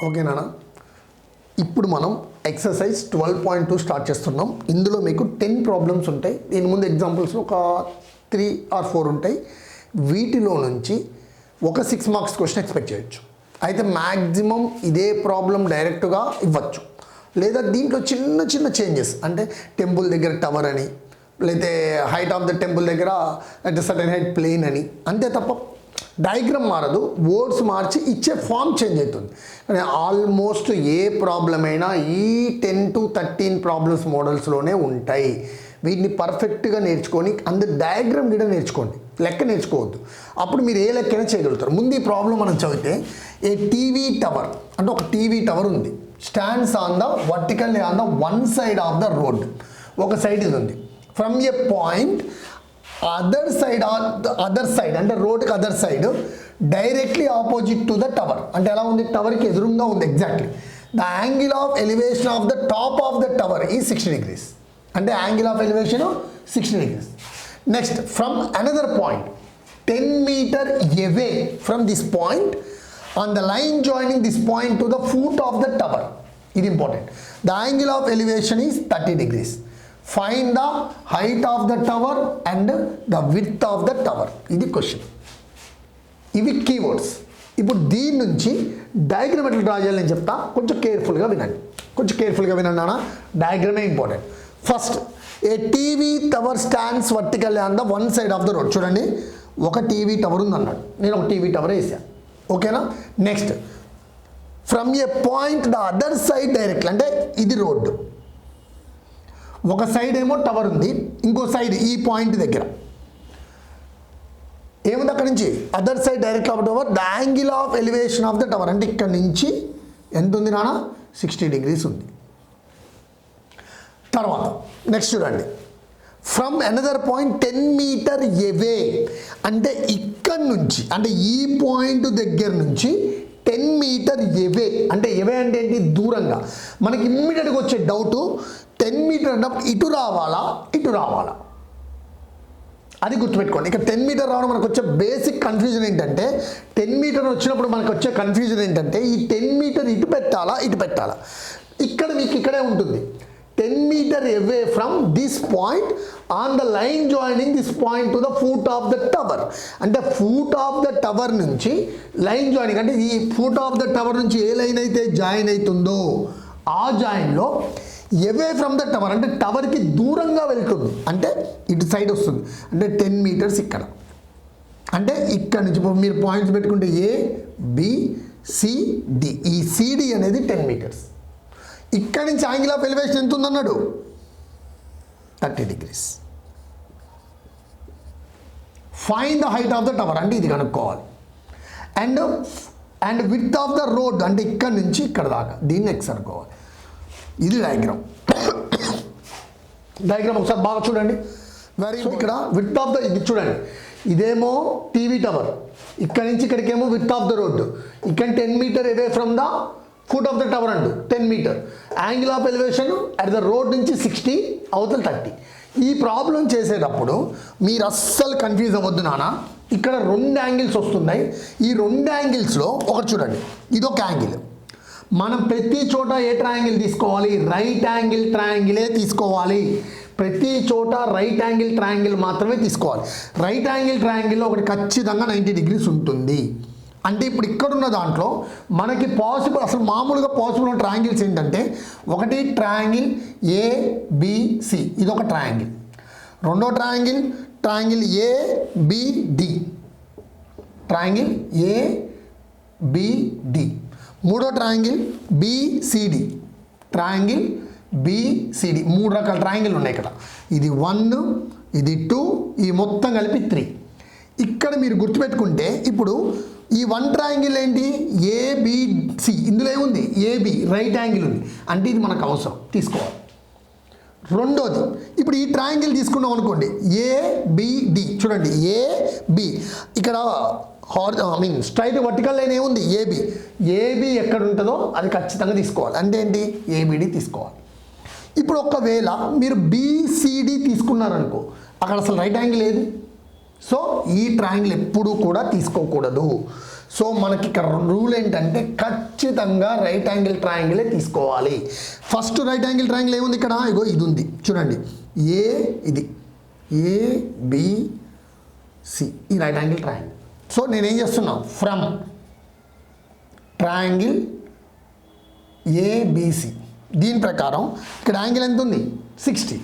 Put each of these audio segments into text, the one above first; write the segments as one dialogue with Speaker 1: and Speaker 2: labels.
Speaker 1: ఓకేనా? ఇప్పుడు మనం ఎక్సర్సైజ్ 12.2 స్టార్ట్ చేస్తున్నాం. ఇందులో మీకు 10 ప్రాబ్లమ్స్ ఉంటాయి. దీని ముందు ఎగ్జాంపుల్స్ ఒక 3 or 4 ఉంటాయి. వీటిలో నుంచి ఒక 6 మార్క్స్ క్వశ్చన్ ఎక్స్పెక్ట్ చేయొచ్చు. అయితే మ్యాక్సిమం ఇదే ప్రాబ్లం డైరెక్ట్గా ఇవ్వచ్చు, లేదా దీంట్లో చిన్న చిన్న చేంజెస్, అంటే టెంపుల్ దగ్గర టవర్ అని, లేకపోతే హైట్ ఆఫ్ ద టెంపుల్ దగ్గర అట్ సర్టెన్ హైట్ ప్లేన్ అని, అంతే తప్ప డయాగ్రామ్ మారదు, వర్డ్స్ మార్చి ఇచ్చే ఫామ్ చేంజ్ అవుతుంది. కానీ ఆల్మోస్ట్ ఏ ప్రాబ్లం అయినా ఈ 10 to 13 ప్రాబ్లమ్స్ మోడల్స్లోనే ఉంటాయి. వీటిని పర్ఫెక్ట్గా నేర్చుకొని అందరు డయాగ్రామ్ కూడా నేర్చుకోండి, లెక్క నేర్చుకోవద్దు. అప్పుడు మీరు ఏ లెక్కైనా చేయగలుగుతారు. ముందు ఈ ప్రాబ్లం మనం చదివితే, ఏ టీవీ టవర్ అంటే ఒక టీవీ టవర్ ఉంది, stands on the vertically on the one side of the road. ఒక సైడ్ ఇది ఉంది. From A point other side అంటే రోడ్కి other side directly opposite to the tower. అంటే ఎలా ఉంది? టవర్కి ఎదురుగా ఉంది exactly. The angle of elevation of the top of the tower ఈ 60 degrees. అంటే angle of elevation 60 degrees. Next, from another point 10 meter away from this point on the line joining this point to the foot of the tower. ఇది important. The angle of elevation is 30 degrees. Find the height of the tower and the width of the tower. ఇది question. ఇవి keywords. ఇప్పుడు దీని నుంచి diagram ఎట్లా draw చేయాలని చెప్తా, కొంచెం కేర్ఫుల్గా వినండి అన్న. డయాగ్రామే important. First, a TV tower stands vertically on the one side of the road. చూడండి, ఒక టీవీ టవర్ ఉంది అన్నాడు, నేను ఒక టీవీ టవర్ వేసాను. ఓకేనా? Next, from A point the other side directly, అంటే ఇది రోడ్డు, ఒక సైడ్ ఏమో టవర్ ఉంది, ఇంకో సైడ్ ఈ పాయింట్ దగ్గర ఏముంది, అక్కడ నుంచి other side direct off tower. The angle of elevation of the tower అంటే ఇక్కడ నుంచి ఎంత ఉంది నాన్న? 60 degrees ఉంది. తర్వాత నెక్స్ట్ చూడండి, from another point 10 meter away అంటే ఇక్కడ నుంచి, అంటే ఈ పాయింట్ దగ్గర నుంచి 10 meter away. అంటే అవే అంటే ఏంటి? దూరంగా. మనకి ఇమ్మీడియట్గా వచ్చే డౌట్, 10 meter అన్నప్పుడు ఇటు రావాలా అది గుర్తుపెట్టుకోండి. ఇక 10 meter రావడం మనకు వచ్చే బేసిక్ కన్ఫ్యూజన్ ఏంటంటే, 10 meter వచ్చినప్పుడు మనకు వచ్చే కన్ఫ్యూజన్ ఏంటంటే, ఈ 10 meter ఇటు పెట్టాలా ఇక్కడ మీకు ఇక్కడే ఉంటుంది. 10 meter away from this point on the line joining this point to the foot of the tower. అంటే ఫూట్ ఆఫ్ ద టవర్ నుంచి లైన్ జాయినింగ్, అంటే ఈ ఫూట్ ఆఫ్ ద టవర్ నుంచి ఏ లైన్ అయితే జాయిన్ అవుతుందో ఆ జాయిన్లో అవే ఫ్రమ్ ద టవర్ అంటే టవర్కి దూరంగా వెళ్తుంది, అంటే ఇటు సైడ్ వస్తుంది. అంటే 10 meters ఇక్కడ, అంటే ఇక్కడ నుంచి మీరు పాయింట్స్ పెట్టుకుంటే ఏ బి సి డి, ఈ సిడి అనేది 10 meters. ఇక్కడ నుంచి యాంగిల్ ఆఫ్ ఎలివేషన్ ఎంత ఉందన్నాడు? 30 degrees. Find the height of the tower అంటే ఇది కనుక్కోవాలి. And width of the road అంటే ఇక్కడ నుంచి ఇక్కడ దాకా, దీన్ని ఎక్స్ అనుకోవాలి. ఇది డయాగ్రామ్ ఒకసారి బాగా చూడండి. ఇక్కడ విడ్త్ ఆఫ్ ద, ఇది చూడండి, ఇదేమో టీవీ టవర్, ఇక్కడ నుంచి ఇక్కడికేమో విడ్త్ ఆఫ్ ద రోడ్. ఇక్కడ 10 meter away from the foot of the tower అంటూ 10 meter. Angle of elevation at the road నుంచి 60, అవతల 30. ఈ ప్రాబ్లం చేసేటప్పుడు మీరు అస్సలు కన్ఫ్యూజ్ అవ్వద్దు నాన్న. ఇక్కడ 2 యాంగిల్స్ వస్తున్నాయి. ఈ 2 యాంగిల్స్లో ఒకటి చూడండి, ఇదొక యాంగిల్. మనం ప్రతి చోట ఏ ట్రయాంగిల్ తీసుకోవాలి? రైట్ యాంగిల్ ట్రయాంగిలే తీసుకోవాలి. ప్రతి చోట రైట్ యాంగిల్ ట్రయాంగిల్ మాత్రమే తీసుకోవాలి. రైట్ యాంగిల్ ట్రయాంగిల్లో ఒకటి ఖచ్చితంగా 90 degrees ఉంటుంది. అంటే ఇప్పుడు ఇక్కడున్న దాంట్లో మనకి పాసిబుల్, అసలు మామూలుగా పాసిబుల్ ఉన్న ట్రయాంగిల్స్ ఏంటంటే, ఒకటి ట్రయాంగిల్ ఏబిసి, ఇదొక ట్రయాంగిల్. రెండో ట్రయాంగిల్ ఏబిడి, ట్రయాంగిల్ ఏబిడి. మూడో ట్రయాంగిల్ బిసిడి, ట్రయాంగిల్ బిసిడి. 3 రకాల ట్రయాంగిల్ ఉన్నాయి ఇక్కడ. ఇది 1, ఇది 2, ఈ మొత్తం కలిపి 3. ఇక్కడ మీరు గుర్తుపెట్టుకుంటే, ఇప్పుడు ఈ 1 ట్రయాంగిల్ ఏంటి? ఏబిసి. ఇందులో ఏముంది? ఏబి, రైట్ యాంగిల్ ఉంది, అంటే ఇది మనకు అవసరం, తీసుకోవాలి. రెండోది, ఇప్పుడు ఈ ట్రయాంగిల్ తీసుకున్నాం అనుకోండి, ఏబిడి. చూడండి, ఏబి ఇక్కడ స్ట్రైట్ వర్టికల్ లైన్ ఏముంది? ఏబి ఎక్కడ ఉంటుందో అది ఖచ్చితంగా తీసుకోవాలి. అంటే ఏంటి? ఏబిడి తీసుకోవాలి. ఇప్పుడు ఒకవేళ మీరు బిసిడి తీసుకున్నారనుకో, అక్కడ అసలు రైట్ యాంగిల్ ఏది? సో ఈ ట్రయాంగిల్ ఎప్పుడూ కూడా తీసుకోకూడదు. సో మనకి ఇక్కడ రూల్ ఏంటంటే ఖచ్చితంగా రైట్ యాంగిల్ ట్రయాంగిలే తీసుకోవాలి. ఫస్ట్ రైట్ యాంగిల్ ట్రయాంగిల్ ఏముంది ఇక్కడ, ఇగో ఇది ఉంది చూడండి, ఏ ఇది ABC ఈ రైట్ యాంగిల్ ట్రయాంగిల్. సో నేనేం చేస్తున్నా, ఫ్రమ్ ట్రయాంగిల్ ABC దీని ప్రకారం ఇక్కడ యాంగిల్ ఎంత ఉంది 60,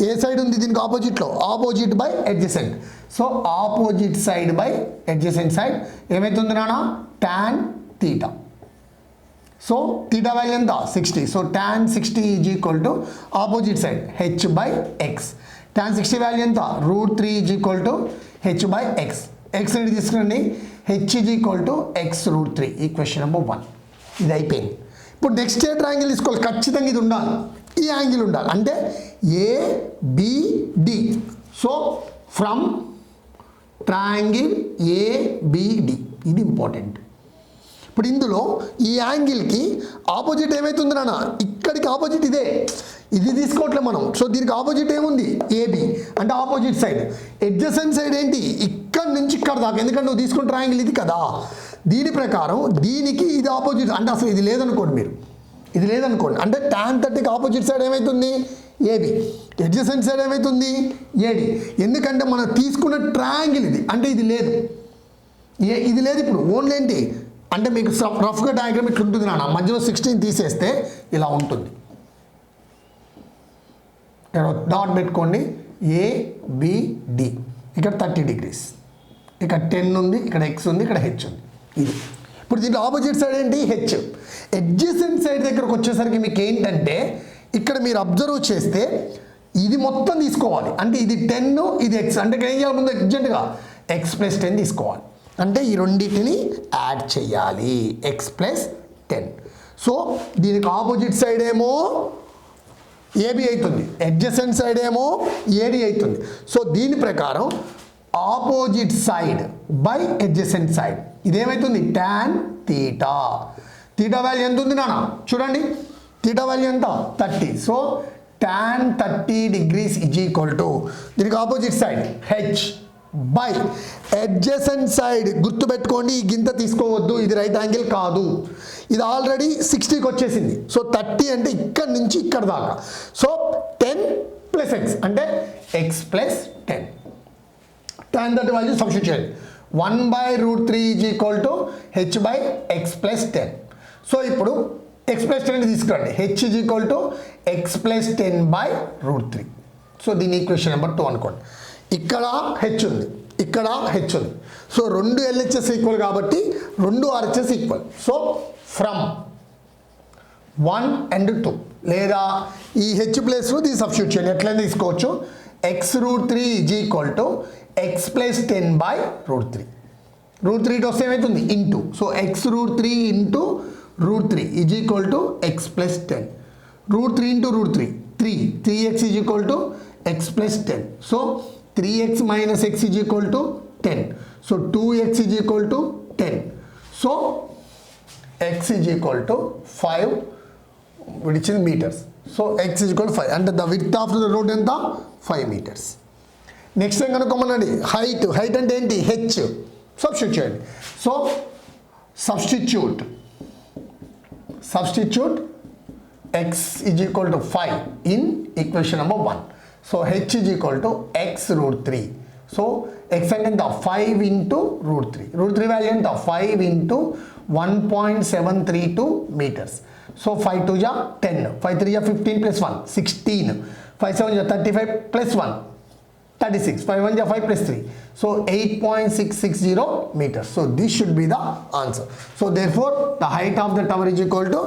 Speaker 1: ఏ సైడ్ ఉంది దీనికి ఆపోజిట్లో, opposite by adjacent. So opposite side by adjacent side ఏమైతుంది నాన్న, tan θ. సో θ వాల్యూ ఎంత 60. So tan 60 is equal to opposite side h by X. tan 60 value ఎంత √3 is equal to h by X. X అనేది తీసుకురండి, h is equal to x √3. Equation number 1 ఇది అయిపోయింది. ఇప్పుడు next a triangle తీసుకోవాలి, ఖచ్చితంగా ఇది ఉండాలి, ఈ యాంగిల్ ఉండాలి, అంటే ABD. So from triangle ABD ఇది ఇంపార్టెంట్. ఇప్పుడు ఇందులో ఈ యాంగిల్కి ఆపోజిట్ ఏమవుతుంది నాన్న, ఇక్కడికి ఆపోజిట్ ఇదే, ఇది తీసుకోవట్లేదు మనం. సో దీనికి ఆపోజిట్ ఏముంది AB, అంటే ఆపోజిట్ సైడ్. అడ్జసెంట్ సైడ్ ఏంటి, ఇక్కడ నుంచి ఇక్కడ దాకా, ఎందుకంటే నువ్వు తీసుకున్న ట్రయాంగిల్ ఇది కదా. దీని ప్రకారం దీనికి ఇది ఆపోజిట్, అంటే అసలు ఇది లేదనుకోండి, మీరు ఇది లేదనుకోండి, అంటే tan 30కి ఆపోజిట్ సైడ్ ఏమవుతుంది AB, అడ్జసెంట్ సైడ్ ఏమవుతుంది AD. ఎందుకంటే మనం తీసుకున్న ట్రయాంగిల్ ఇది, అంటే ఇది లేదు, ఇది లేదు. ఇప్పుడు ఓన్లీ ఏంటి అంటే మీకు రఫ్గా డయాగ్రామ్ ఇట్లా ఉంటుంది నాన్న, మధ్యలో 16 తీసేస్తే ఇలా ఉంటుంది. డాట్ పెట్టుకోండి, ABD ఇక్కడ 30 degrees, ఇక్కడ 10 ఉంది, ఇక్కడ x ఉంది, ఇక్కడ h ఉంది. ఇది ఇప్పుడు దీంట్లో ఆపోజిట్ సైడ్ ఏంటి h. అడ్జసెంట్ సైడ్ దగ్గరకు వచ్చేసరికి మీకు ఏంటంటే ఇక్కడ మీరు అబ్జర్వ్ చేస్తే ఇది మొత్తం తీసుకోవాలి, అంటే ఇది 10 ఇది x, అంటే ఇక్కడ ఏం చేయాలి ముందు అర్జెంటుగా x + 10 తీసుకోవాలి, అంటే ఈ రెండింటిని యాడ్ చేయాలి x + 10. సో దీనికి ఆపోజిట్ సైడ్ ఏమో AB అవుతుంది, అడ్జసెంట్ సైడ్ ఏమో AD అవుతుంది. సో దీని ప్రకారం opposite side by adjacent side ఇదేమవుతుంది tan θ. θ వాల్యూ ఎంత ఉంది నాన్న చూడండి, θ వాల్యూ ఎంత 30. So tan 30 degrees is equal to దీనికి opposite side h by adjacent side. గుర్తుపెట్టుకోండి, ఈ గింత తీసుకోవద్దు, ఇది రైట్ యాంగిల్ కాదు, ఇది ఆల్రెడీ 60కి వచ్చేసింది. సో 30 అంటే ఇక్కడ నుంచి ఇక్కడ దాకా. సో 10 + x అంటే x + 10. tan 30 వాల్యూ సబ్స్టిట్యూట్ చేయండి, 1/√3 is equal to h by x + 10. So ఇప్పుడు x + 10 తీసుకురండి, h is equal to x + 10/√3. So దీని ఈక్వేషన్ నెంబర్ 2 అనుకోండి. ఇక్కడ h ఉంది, ఇక్కడ h ఉంది. సో రెండు LHS ఈక్వల్ కాబట్టి రెండు RHS equal. So from 1 and 2 లేదా ఈ h ప్లేస్లో దీన్ని సబ్స్టిట్యూట్ చేయండి, ఎట్లయినా తీసుకోవచ్చు. x √3 is equal to x + 10/√3. √3 వస్తే ఏమవుతుంది into. So x √3 into √3 is equal to x + 10. √3 into √3 3x is equal to x + 10. So 3x - x is equal to 10. So 2x is equal to 10. So x is equal to 5 which is metres. So x is equal to 5 అంటే the width of the road ఎంత 5 meters. Next ఏం కనుక్కోమనండి, height. Height అంటే ఏంటి h, substitute చేయండి. So substitute x is equal to 5 in equation number 1. So h is equal to x √3. So x అంటే ఎంత 5 into √3. √3 value ఎంత 5 into 1.732 meters. So 5 2 जा 10, 5 3 जा 15 + 1 16, 5 7 जा 35 + 1 36, 5 1 जा 5 + 3. So 8.660 meters. So this should be the answer. So therefore the height of the tower is equal to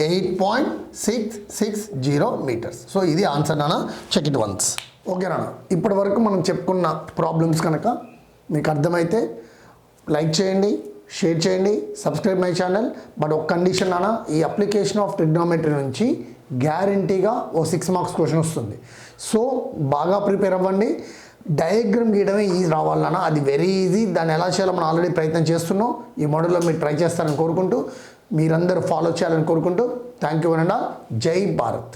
Speaker 1: 8.660 meters. So ఇది answer నాన్న, check it once. Okay నాన్న, ఇప్పటి వరకు మనం చెప్పుకున్న ప్రాబ్లమ్స్ కనుక మీకు అర్థమైతే లైక్ చేయండి, షేర్ చేయండి, సబ్స్క్రైబ్ మై ఛానల్. బట్ ఒక కండిషన్ నాన్న, ఈ అప్లికేషన్ ఆఫ్ ట్రిగ్నోమెట్రీ నుంచి గ్యారంటీగా ఓ 6 marks క్వశ్చన్ వస్తుంది. సో బాగా ప్రిపేర్ అవ్వండి. డయాగ్రామ్ గీయడమే ఈజీ రావాలన్నా, అది వెరీ ఈజీ. దాన్ని ఎలా చేయాలో మనం ఆల్రెడీ ప్రయత్నం చేస్తున్నాం. ఈ మోడల్లో మీరు ట్రై చేస్తారని కోరుకుంటూ, మీరందరూ ఫాలో చేయాలని కోరుకుంటూ, థ్యాంక్ యూ అనండి. జై భారత్.